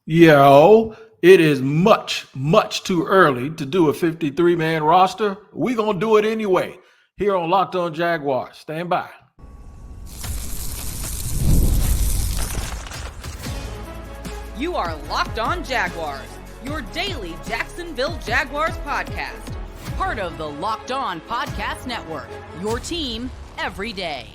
Yo, it is much, much too early to do a 53-man roster. We're going to do it anyway here on Locked On Jaguars. Stand by. You are Locked On Jaguars, your daily Jacksonville Jaguars podcast. Part of the Locked On Podcast Network, your team every day.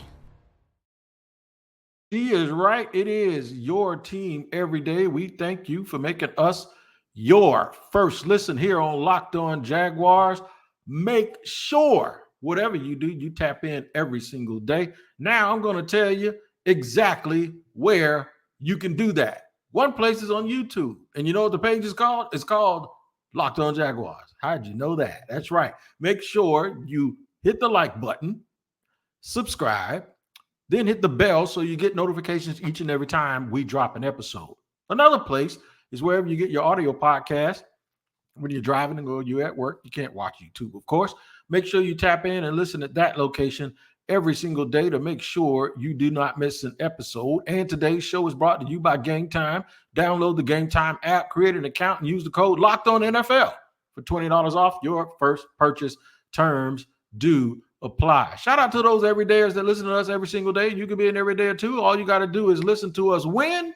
She is right. It is your team every day. We thank you for making us your first listen here on Locked On Jaguars. Make sure, whatever you do, you tap in every single day. Now I'm going to tell you exactly where you can do that. One place is on YouTube. And you know what the page is called? It's called Locked On Jaguars. How'd you know that? That's right. Make sure you hit the like button, subscribe, then hit the bell so you get notifications each and every time we drop an episode. Another place is wherever you get your audio podcast. When you're driving and you're at work, you can't watch YouTube, of course. Make sure you tap in and listen at that location every single day to make sure you do not miss an episode. And today's show is brought to you by Gametime. Download the Gametime app, create an account, and use the code LOCKEDONNFL for $20 off your first purchase. Terms do apply. Shout out to those everydayers that listen to us every single day. You can be an everydayer too. All you got to do is listen to us when?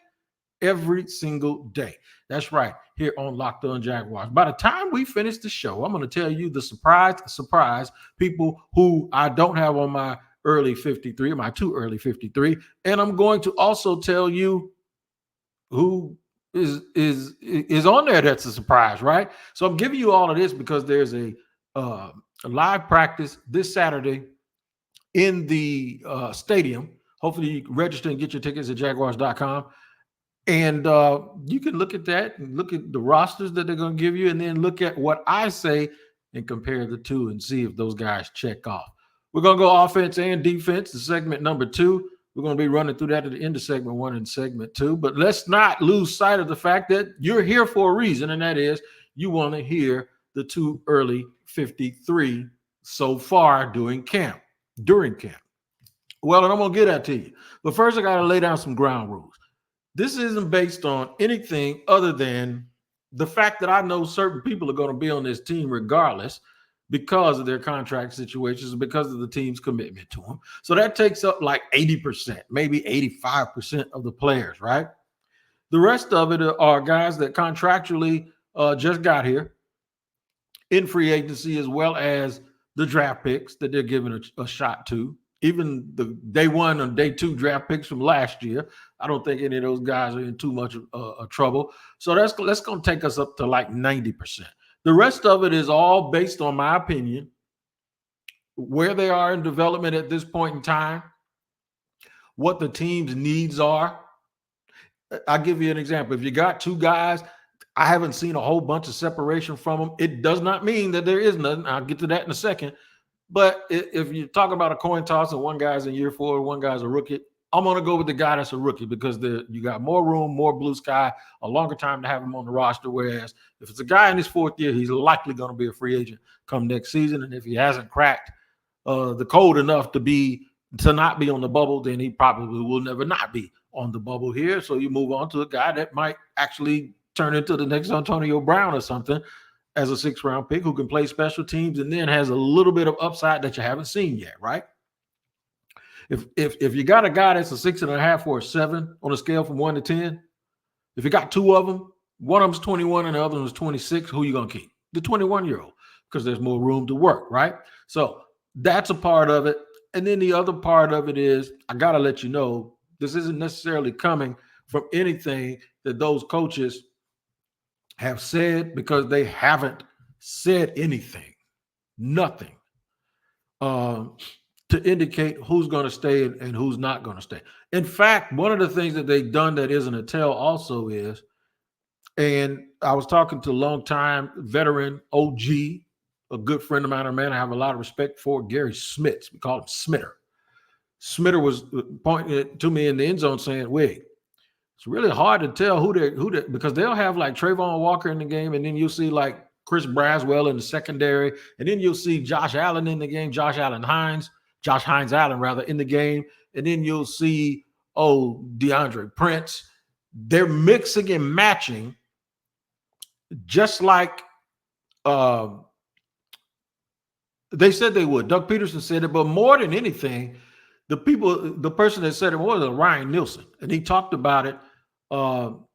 Every single day. That's right, here on Locked On Jaguars. By the time we finish the show, I'm going to tell you the surprise people who I don't have on my early 53, my too early 53, and I'm going to also tell you who is on there. That's a surprise, right? So I'm giving you all of this because there's a live practice this Saturday in the stadium. Hopefully you can register and get your tickets at jaguars.com. And you can look at that and look at the rosters that they're going to give you and then look at what I say and compare the two and see if those guys check off. We're going to go offense and defense in segment number 2. We're going to be running through that at the end of segment 1 and segment 2. But let's not lose sight of the fact that you're here for a reason, and that is you want to hear the too early 53 so far during camp. Well, and I'm going to get that to you. But first, I got to lay down some ground rules. This isn't based on anything other than the fact that I know certain people are going to be on this team regardless because of their contract situations, because of the team's commitment to them. So that takes up like 80%, maybe 85% of the players, right? The rest of it are guys that contractually just got here in free agency, as well as the draft picks that they're giving a shot to. Even the day 1 and day 2 draft picks from last year, I don't think any of those guys are in too much trouble. So that's going to take us up to like 90%. The rest of it is all based on my opinion, where they are in development at this point in time, what the team's needs are. I'll give you an example. If you got 2 guys, I haven't seen a whole bunch of separation from them. It does not mean that there is nothing. I'll get to that in a second. But if you talk about a coin toss and one guy's in year 4, one guy's a rookie, I'm going to go with the guy that's a rookie because you got more room, more blue sky, a longer time to have him on the roster. Whereas if it's a guy in his 4th year, he's likely going to be a free agent come next season. And if he hasn't cracked the code enough to not be on the bubble, then he probably will never not be on the bubble here. So you move on to a guy that might actually turn into the next Antonio Brown or something as a 6th-round pick who can play special teams and then has a little bit of upside that you haven't seen yet, right? If you got a guy that's a 6.5 or a 7 on a scale from 1 to 10, if you got 2 of them, one of them's 21 and the other one's 26, who you going to keep? The 21-year-old, because there's more room to work, right? So that's a part of it. And then the other part of it is, I got to let you know, this isn't necessarily coming from anything that those coaches have said, because they haven't said anything, nothing, to indicate who's going to stay and who's not going to stay. In fact, one of the things that they've done that isn't a tell also is, and I was talking to a longtime veteran OG, a good friend of mine, a man I have a lot of respect for, Gary Smits. We call him Smitter. Smitter was pointing to me in the end zone saying, "Wait, it's really hard to tell who they because they'll have like Trayvon Walker in the game, and then you'll see like Chris Braswell in the secondary, and then you'll see Josh Allen in the game, Josh Hines Allen rather in the game, and then you'll see DeAndre Prince, they're mixing and matching just like they said they would. Doug Peterson said it, but more than anything, the person that said it was Ryan Nielsen, and he talked about it on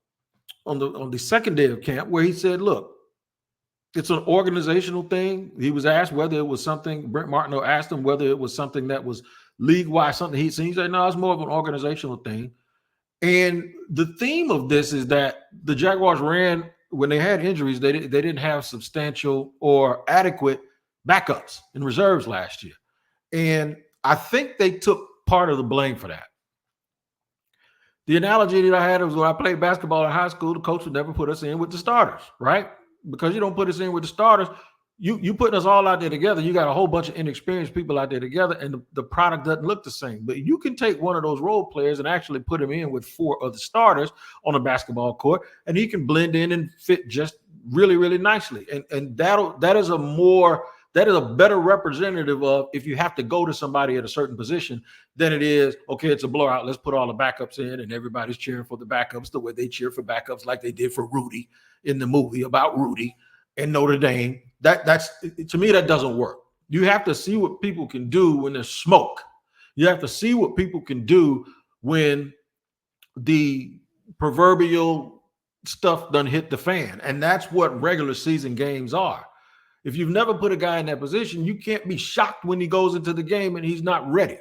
the second day of camp, where he said, "Look, it's an organizational thing." He was asked whether it was something. Brent Martineau asked him whether it was something that was league-wide, something he said, "No, it's more of an organizational thing." And the theme of this is that the Jaguars ran when they had injuries. They didn't have substantial or adequate backups and reserves last year, and I think they took part of the blame for that. The analogy that I had was when I played basketball in high school, the coach would never put us in with the starters, right? Because you don't put us in with the starters, you putting us all out there together. You got a whole bunch of inexperienced people out there together, and the product doesn't look the same. But you can take one of those role players and actually put him in with four of the starters on a basketball court, and he can blend in and fit just really, really nicely. And that is a better representative of if you have to go to somebody at a certain position than it is, okay, it's a blowout. Let's put all the backups in, and everybody's cheering for the backups the way they cheer for backups, like they did for Rudy in the movie about Rudy and Notre Dame. That's to me, that doesn't work. You have to see what people can do when there's smoke. You have to see what people can do when the proverbial stuff done hit the fan. And that's what regular season games are. If you've never put a guy in that position, you can't be shocked when he goes into the game and he's not ready,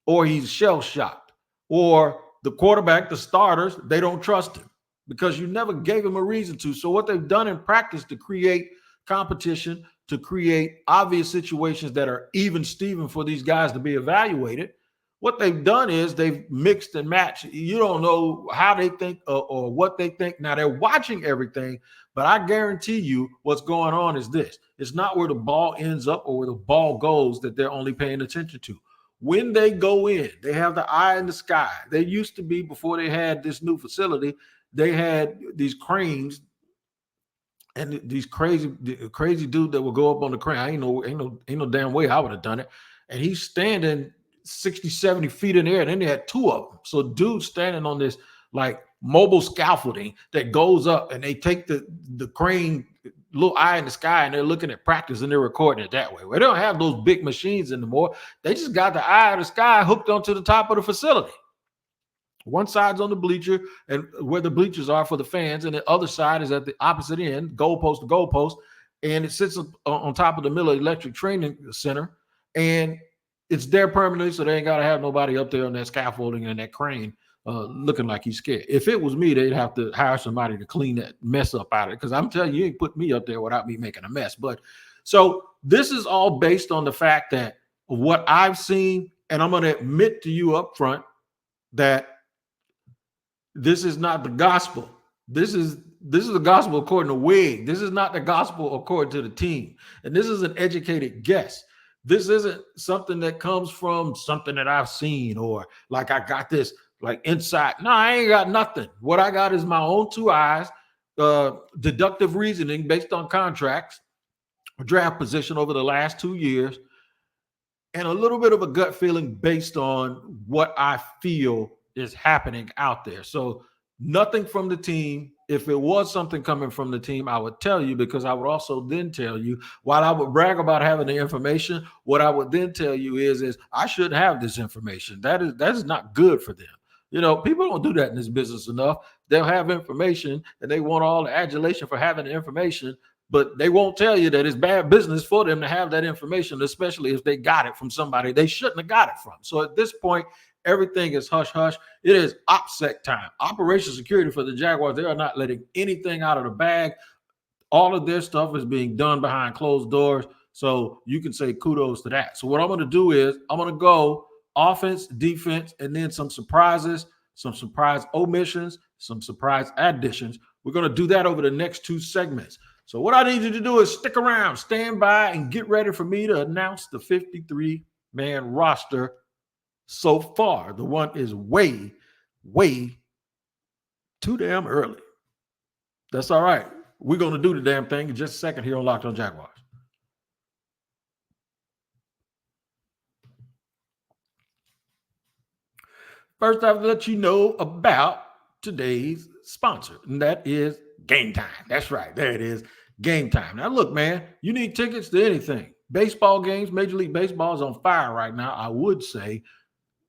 or he's shell-shocked, or the quarterback, the starters, they don't trust him because you never gave him a reason to. So what they've done in practice to create competition, to create obvious situations that are even Steven for these guys to be evaluated, what they've done is they've mixed and matched. You don't know how they think or what they think. Now they're watching everything, but I guarantee you what's going on is this. It's not where the ball ends up or where the ball goes that they're only paying attention to. When they go in, they have the eye in the sky. They used to be, before they had this new facility, they had these cranes and these crazy dude that would go up on the crane. Ain't no damn way I would have done it. And he's standing 60, 70 feet in the air, and then they had two of them. So dude's standing on this like mobile scaffolding that goes up, and they take the crane little eye in the sky, and they're looking at practice and they're recording it that way. We don't have those big machines anymore. They just got the eye of the sky hooked onto the top of the facility. One side's on the bleacher and where the bleachers are for the fans, and the other side is at the opposite end, goalpost to goalpost, and it sits on top of the Miller Electric Training Center, and it's there permanently, so they ain't got to have nobody up there on that scaffolding and that crane looking like he's scared. If it was me, they'd have to hire somebody to clean that mess up out of it, because I'm telling you, you ain't put me up there without me making a mess. But so this is all based on the fact that what I've seen, and I'm going to admit to you up front that this is not the gospel. This is the gospel according to Wig. This is not the gospel according to the team. And this is an educated guess. This isn't something that comes from something that I've seen, or like I got this like insight. No, I ain't got nothing. What I got is my own two eyes, deductive reasoning based on contracts, draft position over the last 2 years, and a little bit of a gut feeling based on what I feel is happening out there. So nothing from the team. If it was something coming from the team, I would tell you, because I would also then tell you, while I would brag about having the information, what I would then tell you is I shouldn't have this information. That is not good for them. You know, people don't do that in this business enough. They'll have information and they want all the adulation for having the information, but they won't tell you that it's bad business for them to have that information, especially if they got it from somebody they shouldn't have got it from. So at this point, everything is hush hush. It is OPSEC time. Operation security for the Jaguars. They are not letting anything out of the bag. All of their stuff is being done behind closed doors. So you can say kudos to that. So what I'm going to do is I'm going to go offense, defense, and then some surprises, some surprise omissions, some surprise additions. We're going to do that over the next two segments. So what I need you to do is stick around, stand by, and get ready for me to announce the 53-man roster. So far, the one is way, way too damn early. That's all right. We're going to do the damn thing in just a second here on Locked On Jaguars. First, I'll let you know about today's sponsor, and that is Gametime. That's right. There it is. Gametime. Now, look, man, you need tickets to anything. Baseball games, Major League Baseball is on fire right now. I would say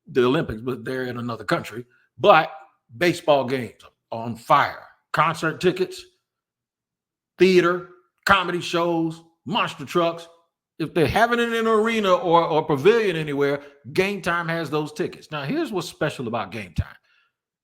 the Olympics, but they're in another country. But baseball games are on fire. Concert tickets, theater, comedy shows, monster trucks. If they're having it in an arena or pavilion anywhere, Gametime has those tickets. Now, here's what's special about Gametime.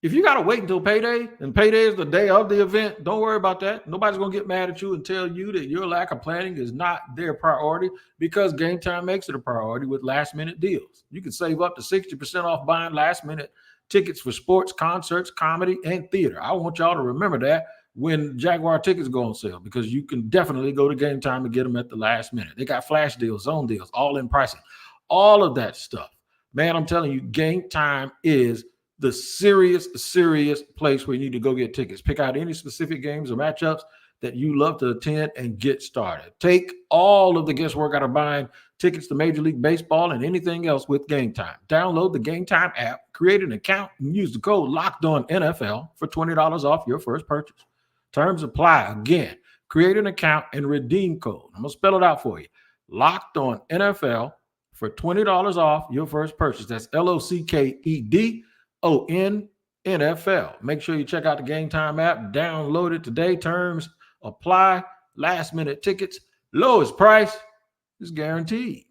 If you got to wait until payday, and payday is the day of the event, don't worry about that. Nobody's going to get mad at you and tell you that your lack of planning is not their priority, because Gametime makes it a priority with last-minute deals. You can save up to 60% off buying last-minute tickets for sports, concerts, comedy, and theater. I want y'all to remember that when Jaguar tickets go on sale, because you can definitely go to Gametime and get them at the last minute. They got flash deals, zone deals, all-in pricing, all of that stuff. Man, I'm telling you, Gametime is the serious place where you need to go get tickets. Pick out any specific games or matchups that you love to attend and get started. Take all of the guesswork out of buying tickets to Major League Baseball and anything else with Gametime. Download the Gametime app, create an account, and use the code LOCKEDONNFL for $20 off your first purchase. Terms apply. Again, create an account and redeem code. I'm going to spell it out for you. LOCKEDONNFL for $20 off your first purchase. That's LOCKEDONNFL. Make sure you check out the Gametime app. Download it today. Terms apply. Last minute tickets. Lowest price is guaranteed.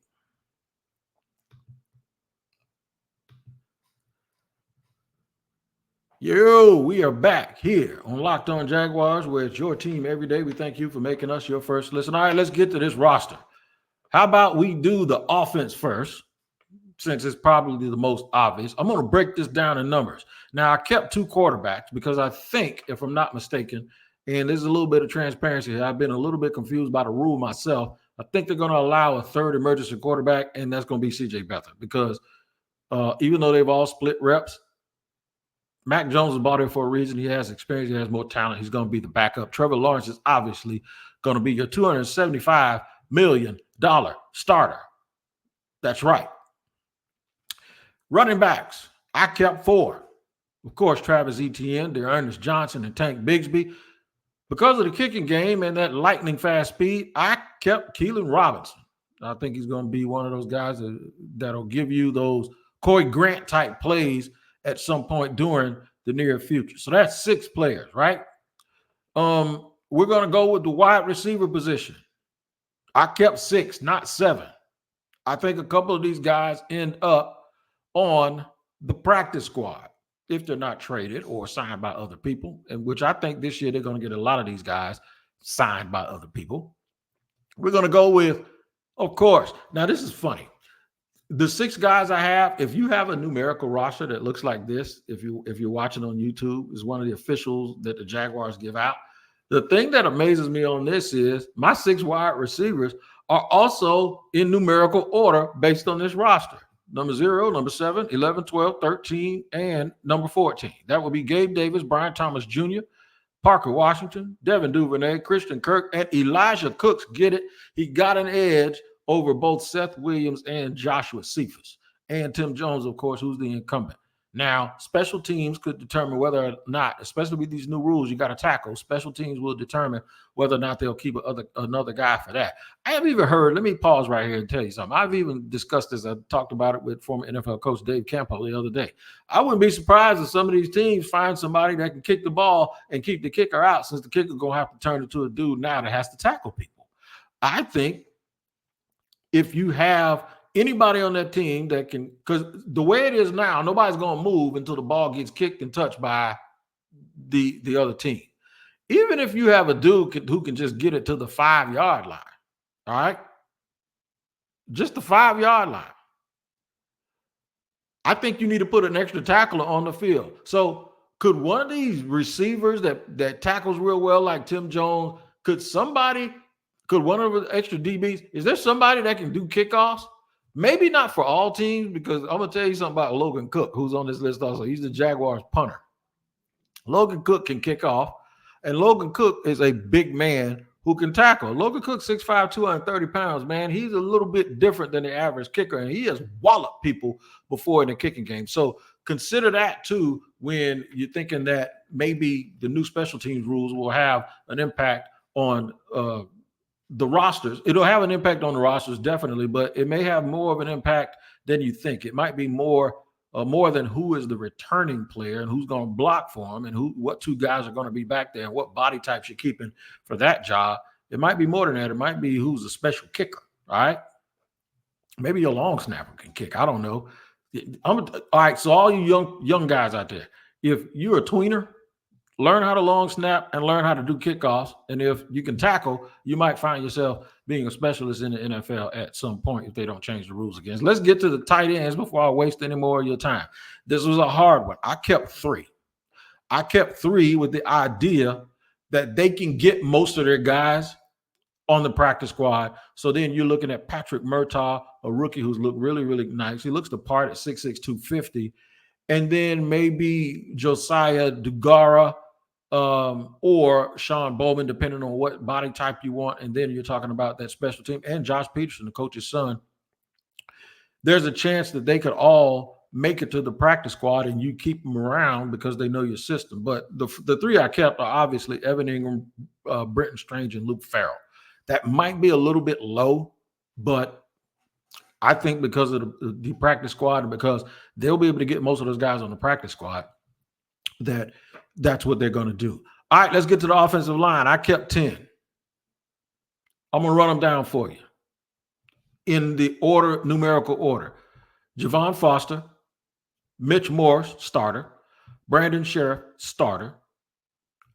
Yo, we are back here on Locked On Jaguars, where it's your team every day. We thank you for making us your first listen. All right, let's get to this roster. How about we do the offense first, since it's probably the most obvious? I'm going to break this down in numbers. Now, I kept two quarterbacks because I think, if I'm not mistaken, and there's a little bit of transparency here, I've been a little bit confused by the rule myself. I think they're going to allow a third emergency quarterback, and that's going to be C.J. Beathard, because even though they've all split reps, Mac Jones is brought in for a reason. He has experience. He has more talent. He's going to be the backup. Trevor Lawrence is obviously going to be your $275 million starter. That's right. Running backs, I kept four. Of course, Travis Etienne, Dearness Johnson, and Tank Bigsby. Because of the kicking game and that lightning fast speed, I kept Keelan Robinson. I think he's going to be one of those guys that'll give you those Corey Grant type plays at some point during the near future. So that's 6 players, right? We're going to go with the wide receiver position. I kept 6, not 7. I think a couple of these guys end up on the practice squad if they're not traded or signed by other people, and which I think this year they're going to get a lot of these guys signed by other people. We're going to go with, of course, now this is funny. The 6 guys I have, if you have a numerical roster that looks like this, if you're watching on YouTube, is one of the officials that the Jaguars give out. The thing that amazes me on this is my 6 wide receivers are also in numerical order based on this roster. Number 0, number 7, 11, 12, 13, and number 14. That would be Gabe Davis, Brian Thomas Jr., Parker Washington, Devin Duvernay, Christian Kirk, and Elijah Cooks. Get it? He got an edge over both Seth Williams and Joshua Cephas, and Tim Jones, of course, who's the incumbent. Now, special teams could determine whether or not, especially with these new rules, you got to tackle. Special teams will determine whether or not they'll keep another guy for that. I have even heard, let me pause right here and tell you something. I've even discussed this. I talked about it with former NFL coach Dave Campo the other day. I wouldn't be surprised if some of these teams find somebody that can kick the ball and keep the kicker out, since the kicker going to have to turn into a dude now that has to tackle people. I think if you have anybody on that team that can, because the way it is now, nobody's going to move until the ball gets kicked and touched by the other team. Even if you have a dude who can just get it to the 5-yard line, all right? Just the 5-yard line. I think you need to put an extra tackler on the field. So could one of these receivers that tackles real well, like Tim Jones, could one of the extra DBs, is there somebody that can do kickoffs? Maybe not for all teams, because I'm going to tell you something about Logan Cook, who's on this list also. He's the Jaguars punter. Logan Cook can kick off, and Logan Cook is a big man who can tackle. Logan Cook, 6'5", 230 pounds, man. He's a little bit different than the average kicker, and he has walloped people before in the kicking game. So consider that, too, when you're thinking that maybe the new special teams rules will have an impact on the rosters. It'll have an impact on the rosters, definitely, but it may have more of an impact than you think. It might be more than who is the returning player and who's going to block for him and what two guys are going to be back there and what body types you're keeping for that job. It might be more than that. It might be who's a special kicker, all right? Maybe your long snapper can kick. I don't know. All right, so all you young guys out there, if you're a tweener, learn how to long snap and learn how to do kickoffs. And if you can tackle, you might find yourself being a specialist in the NFL at some point if they don't change the rules again. So let's get to the tight ends before I waste any more of your time. This was a hard one. I kept three. With the idea that they can get most of their guys on the practice squad. So then you're looking at Patrick Murtaugh, a rookie who's looked really, really nice. He looks the part at 6'6", 250. And then maybe Josiah Dugara or Sean Bowman, depending on what body type you want. And then you're talking about that special team and Josh Peterson, the coach's son. There's a chance that they could all make it to the practice squad and you keep them around because they know your system. But the three I kept are obviously Evan Ingram, Brenton Strange, and Luke Farrell. That might be a little bit low, but I think because of the practice squad and because they'll be able to get most of those guys on the practice squad, that's what they're going to do. All right, let's get to the offensive line. I kept 10. I'm going to run them down for you in the numerical order. Javon Foster, Mitch Morse, starter. Brandon Sheriff, starter.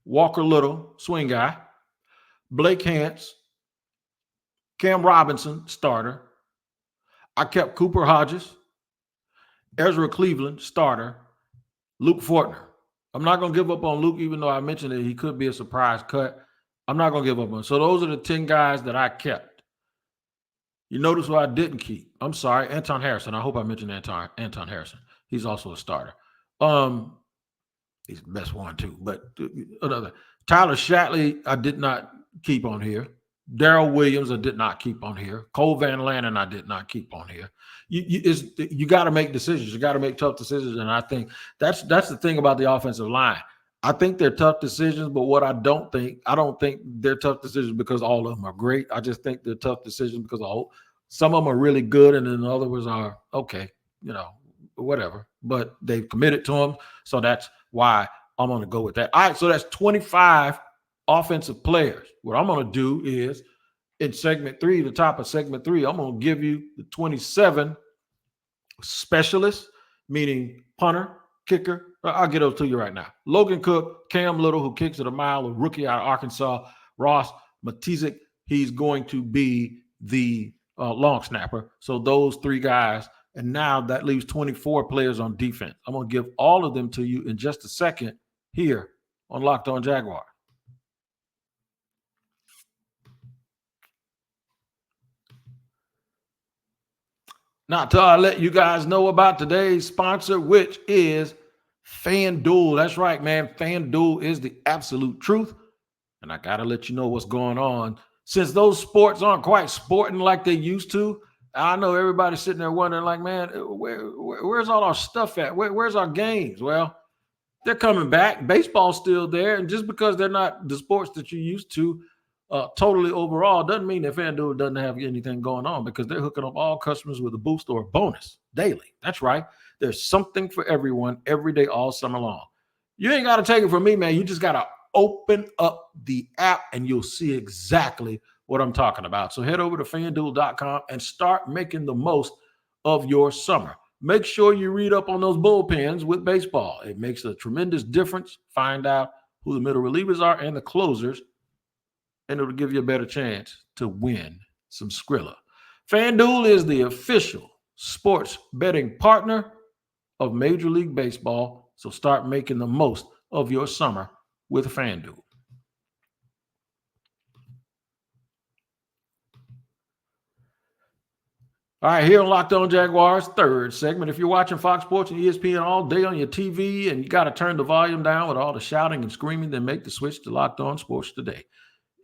Walker Little, swing guy. Blake Hance, Cam Robinson, starter. I kept Cooper Hodges, Ezra Cleveland, starter, Luke Fortner. I'm not going to give up on Luke, even though I mentioned that he could be a surprise cut. I'm not going to give up on him. So those are the 10 guys that I kept. You notice what I didn't keep. I'm sorry, Anton Harrison. I hope I mentioned Anton Harrison. He's also a starter. He's the best one too. But another Tyler Shatley, I did not keep on here. Darrell Williams, I did not keep on here. Cole Van Lannon, I did not keep on here. You got to make decisions. You got to make tough decisions, and I think that's the thing about the offensive line. I think they're tough decisions, but what I don't think they're tough decisions because all of them are great. I just think they're tough decisions because some of them are really good, and then the others are okay, whatever. But they've committed to them, so that's why I'm going to go with that. All right, so that's 25 offensive players. What I'm going to do is in segment 3, the top of segment 3, I'm going to give you the 27 specialists, meaning punter, kicker. I'll get those to you right now. Logan Cook, Cam Little, who kicks it a mile, a rookie out of Arkansas. Ross Matizik, he's going to be the long snapper. So those 3 guys, and now that leaves 24 players on defense. I'm going to give all of them to you in just a second here on Locked On Jaguar. Now, till I let you guys know about today's sponsor, which is FanDuel. That's right, man. FanDuel is the absolute truth. And I got to let you know what's going on. Since those sports aren't quite sporting like they used to, I know everybody's sitting there wondering, like, man, where's all our stuff at? Where's our games? Well, they're coming back. Baseball's still there. And just because they're not the sports that you used to, totally overall, doesn't mean that FanDuel doesn't have anything going on, because they're hooking up all customers with a boost or a bonus daily. That's right. There's something for everyone every day, all summer long. You ain't got to take it from me, man. You just got to open up the app and you'll see exactly what I'm talking about. So head over to FanDuel.com and start making the most of your summer. Make sure you read up on those bullpens with baseball. It makes a tremendous difference. Find out who the middle relievers are and the closers, and it'll give you a better chance to win some Skrilla. FanDuel is the official sports betting partner of Major League Baseball, so start making the most of your summer with FanDuel. All right, here on Locked On Jaguars, third segment. If you're watching Fox Sports and ESPN all day on your TV and you got to turn the volume down with all the shouting and screaming, then make the switch to Locked On Sports today.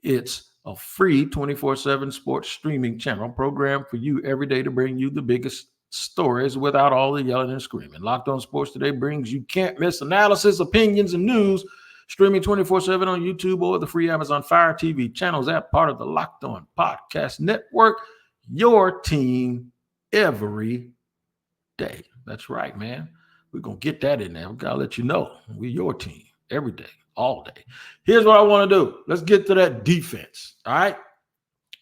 It's a free 24/7 sports streaming channel program for you every day to bring you the biggest stories without all the yelling and screaming. Locked On Sports Today brings you can't miss analysis, opinions, and news. Streaming 24/7 on YouTube or the free Amazon Fire TV channels app, part of the Locked On Podcast Network. Your team every day. That's right, man. We're going to get that in there. We got to let you know we're your team every day, all day. Here's what I want to do. Let's get to that defense, all right?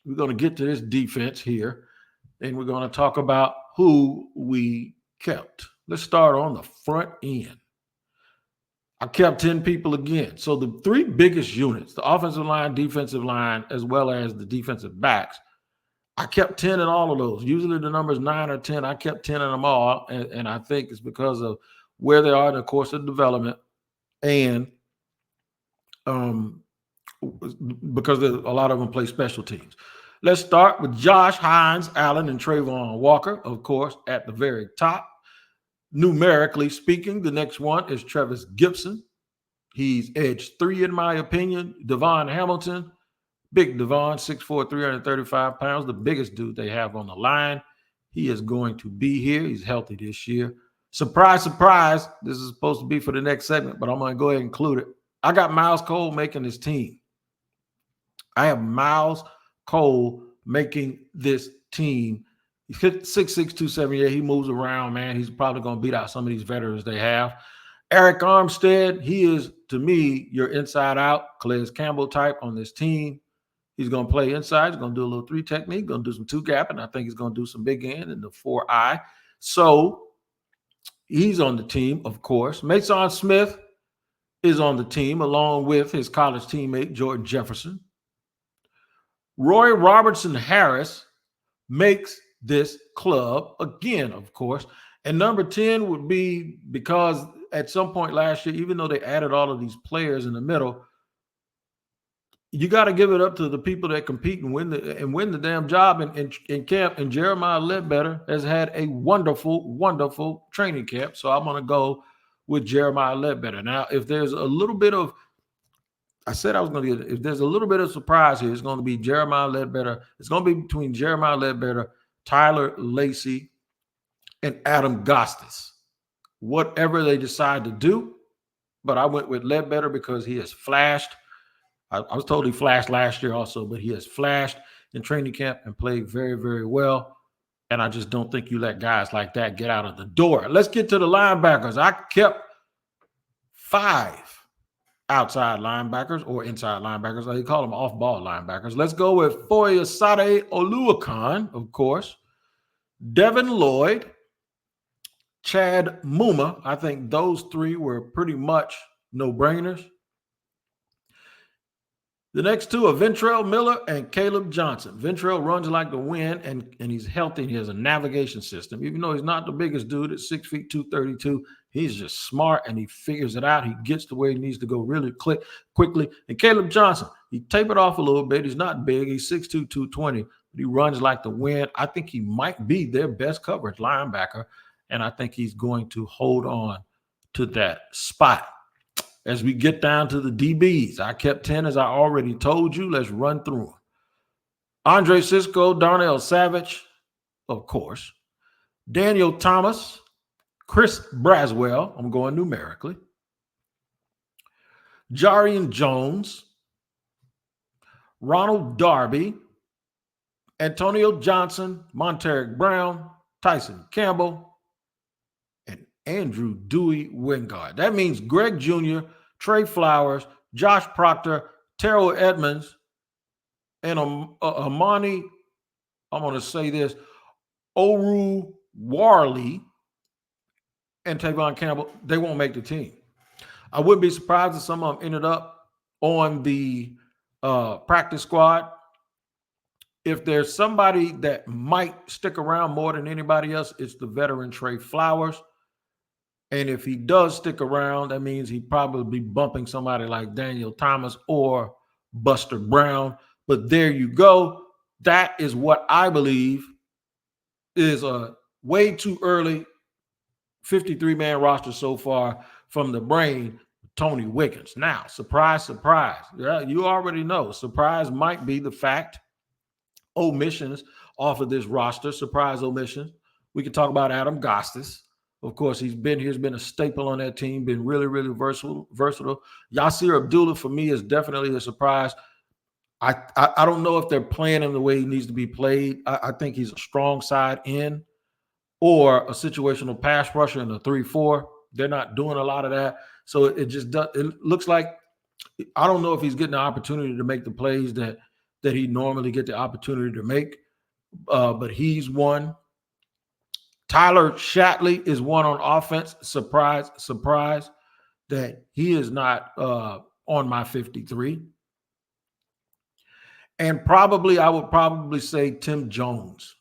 We're going to get to this defense here, and we're going to talk about who we kept. Let's start on the front end. I kept 10 people again. So the three biggest units, the offensive line, defensive line, as well as the defensive backs, I kept 10 in all of those. Usually the number is 9 or 10. I kept 10 in them all, and I think it's because of where they are in the course of development and because a lot of them play special teams. Let's start with Josh Hines, Allen, and Trayvon Walker, of course, at the very top. Numerically speaking, the next one is Travis Gibson. He's edge 3 in my opinion. Devon Hamilton, big Devon, 6'4", 335 pounds, the biggest dude they have on the line. He is going to be here. He's healthy this year. Surprise, surprise. This is supposed to be for the next segment, but I'm going to go ahead and include it. I got Miles Cole making this team. I have Miles Cole making this team. He's 6'6", 278. He moves around, man. He's probably going to beat out some of these veterans they have. Eric Armstead, he is, to me, your inside-out, Calais Campbell type on this team. He's going to play inside. He's going to do a little 3 technique, going to do some 2-gap, and I think he's going to do some big end in the 4-eye. So he's on the team, of course. Mason Smith is on the team, along with his college teammate, Jordan Jefferson. Roy Robertson Harris makes this club again, of course. And number 10 would be because at some point last year, even though they added all of these players in the middle, you got to give it up to the people that compete and win the damn job in camp. And Jeremiah Ledbetter has had a wonderful, wonderful training camp. So I'm going to go with Jeremiah Ledbetter. Now, if there's a little bit of, I said I was going to get, if there's a little bit of surprise here, it's going to be Jeremiah Ledbetter. It's going to be between Jeremiah Ledbetter, Tyler Lacey, and Adam Gostis. Whatever they decide to do, but I went with Ledbetter because he has flashed. I was told he flashed last year also, but he has flashed in training camp and played very, very well. And I just don't think you let guys like that get out of the door. Let's get to the linebackers. I kept 5 outside linebackers or inside linebackers. They call them off-ball linebackers. Let's go with Foyesade Oluwakan, of course. Devin Lloyd, Chad Muma. I think those 3 were pretty much no-brainers. The next 2 are Ventrell Miller and Caleb Johnson. Ventrell runs like the wind, and he's healthy. He has a navigation system. Even though he's not the biggest dude at 6 feet, 232, he's just smart, and he figures it out. He gets to where he needs to go really quickly. And Caleb Johnson, he tapered off a little bit. He's not big. He's 6'2", 220, but he runs like the wind. I think he might be their best coverage linebacker, and I think he's going to hold on to that spot. As we get down to the DBs, I kept 10, as I already told you. Let's run through them. Andre Cisco, Darnell Savage, of course. Daniel Thomas, Chris Braswell. I'm going numerically. Jarian Jones, Ronald Darby, Antonio Johnson, Monteric Brown, Tyson Campbell, and Andrew Dewey Wingard. That means Greg Jr., Trey Flowers, Josh Proctor, Terrell Edmonds, and Amani, I'm going to say this, Oru Warley and Tavon Campbell, they won't make the team. I wouldn't be surprised if some of them ended up on the practice squad. If there's somebody that might stick around more than anybody else, it's the veteran Trey Flowers. And if he does stick around, that means he'd probably be bumping somebody like Daniel Thomas or Buster Brown. But there you go. That is what I believe is a way too early 53-man roster so far from the brain, Tony Wiggins. Now, surprise, surprise. Yeah, you already know. Surprise might be the fact omissions off of this roster, surprise omissions, We can talk about Adam Gostis. Of course, he's been a staple on that team, been really, really versatile. Yasir Abdullah, for me, is definitely a surprise. I don't know if they're playing him the way he needs to be played. I think he's a strong side in or a situational pass rusher in the 3-4. They're not doing a lot of that. So it looks like, I don't know if he's getting the opportunity to make the plays that he normally get the opportunity to make, but he's one. Tyler Shatley is one on offense. Surprise that he is not on my 53. And I would probably say Tim Jones.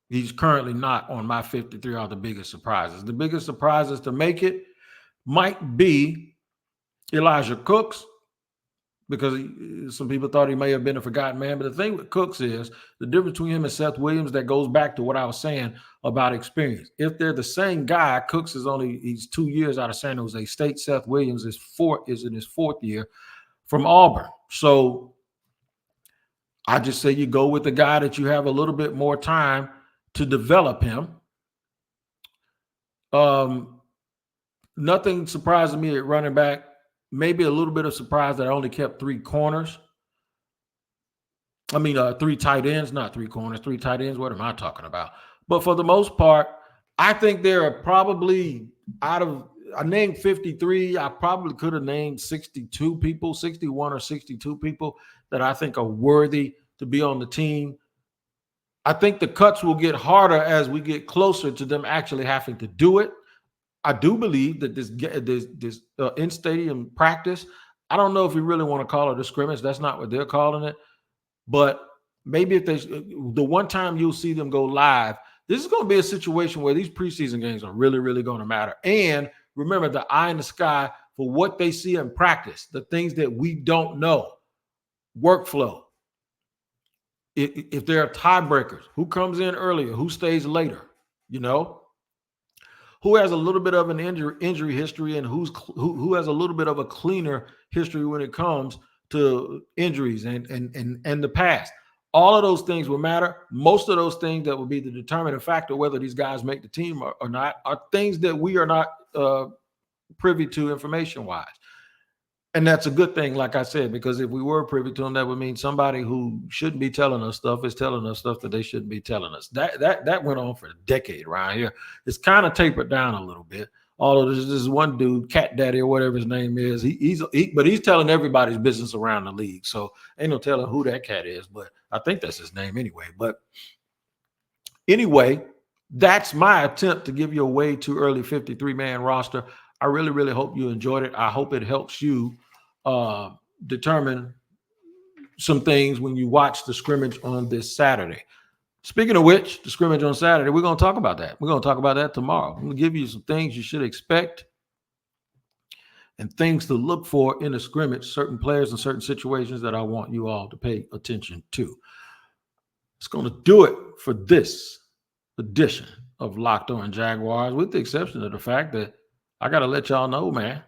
He's currently not on my 53 are the biggest surprises. The biggest surprises to make it might be Elijah Cooks, because some people thought he may have been a forgotten man. But the thing with Cooks is the difference between him and Seth Williams, that goes back to what I was saying about experience. If they're the same guy, Cooks he's 2 years out of San Jose State. Seth Williams is in his fourth year from Auburn. So I just say you go with the guy that you have a little bit more time to develop him. Nothing surprising me at running back. Maybe a little bit of surprise that I only kept 3 corners. I mean, 3 tight ends, not 3 corners, 3 tight ends. What am I talking about? But for the most part, I think there are probably I named 53. I probably could have named 62 people, 61 or 62 people that I think are worthy to be on the team. I think the cuts will get harder as we get closer to them actually having to do it. I do believe that this in-stadium practice, I don't know if we really want to call it a scrimmage. That's not what they're calling it. But maybe if the one time you'll see them go live, this is going to be a situation where these preseason games are really, really going to matter. And remember, the eye in the sky for what they see in practice, the things that we don't know, workflow. If there are tiebreakers, who comes in earlier, who stays later, who has a little bit of an injury history, and who has a little bit of a cleaner history when it comes to injuries and the past. All of those things will matter. Most of those things that will be the determining factor whether these guys make the team or not are things that we are not privy to information-wise. And that's a good thing, like I said, because if we were privy to them, that would mean somebody who shouldn't be telling us stuff is telling us stuff that they shouldn't be telling us. That went on for a decade around here. It's kind of tapered down a little bit. Although there's this one dude, Cat Daddy or whatever his name is, but he's telling everybody's business around the league. So ain't no telling who that cat is, but I think that's his name anyway. But anyway, that's my attempt to give you a way too early 53-man roster. I really, really hope you enjoyed it. I hope it helps you determine some things when you watch the scrimmage on this Saturday. Speaking of which, the scrimmage on Saturday, we're going to talk about that. We're going to talk about that tomorrow. I'm going to give you some things you should expect and things to look for in the scrimmage, certain players and certain situations that I want you all to pay attention to. It's going to do it for this edition of Locked On Jaguars, with the exception of the fact that I got to let y'all know, man,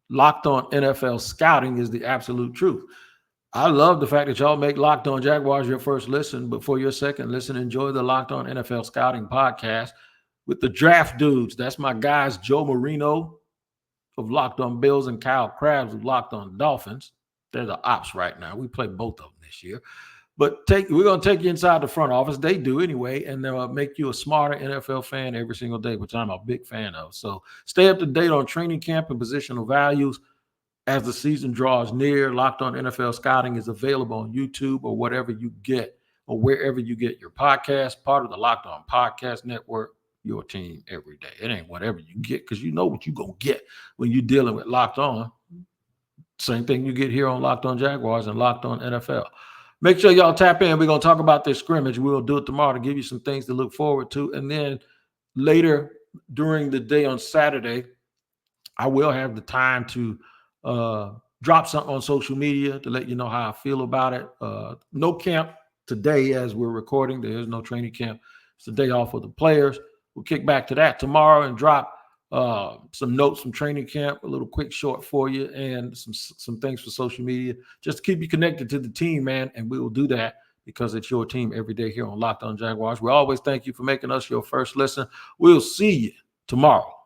Locked On NFL Scouting is the absolute truth. I love the fact that y'all make Locked On Jaguars your first listen, but for your second listen, enjoy the Locked On NFL Scouting podcast with the draft dudes. That's my guys, Joe Marino of Locked On Bills and Kyle Krabs of Locked On Dolphins. They're the ops right now. We play both of them this year. But we're going to take you inside the front office. They do anyway, and they'll make you a smarter NFL fan every single day, which I'm a big fan of. So stay up to date on training camp and positional values as the season draws near. Locked On NFL Scouting is available on YouTube or whatever you get or wherever you get your podcast, part of the Locked On Podcast Network, your team every day. It ain't whatever you get because you know what you're going to get when you're dealing with Locked On. Same thing you get here on Locked On Jaguars and Locked On NFL. Make sure y'all tap in. We're going to talk about this scrimmage. We'll do it tomorrow to give you some things to look forward to. And then later during the day on Saturday, I will have the time to drop something on social media to let you know how I feel about it. No camp today as we're recording. There is no training camp. It's the day off for the players. We'll kick back to that tomorrow and drop some notes from training camp, a little quick short for you, and some things for social media just to keep you connected to the team, man. And we will do that because it's your team every day here on Locked On Jaguars. We always thank you for making us your first listen. We'll see you tomorrow.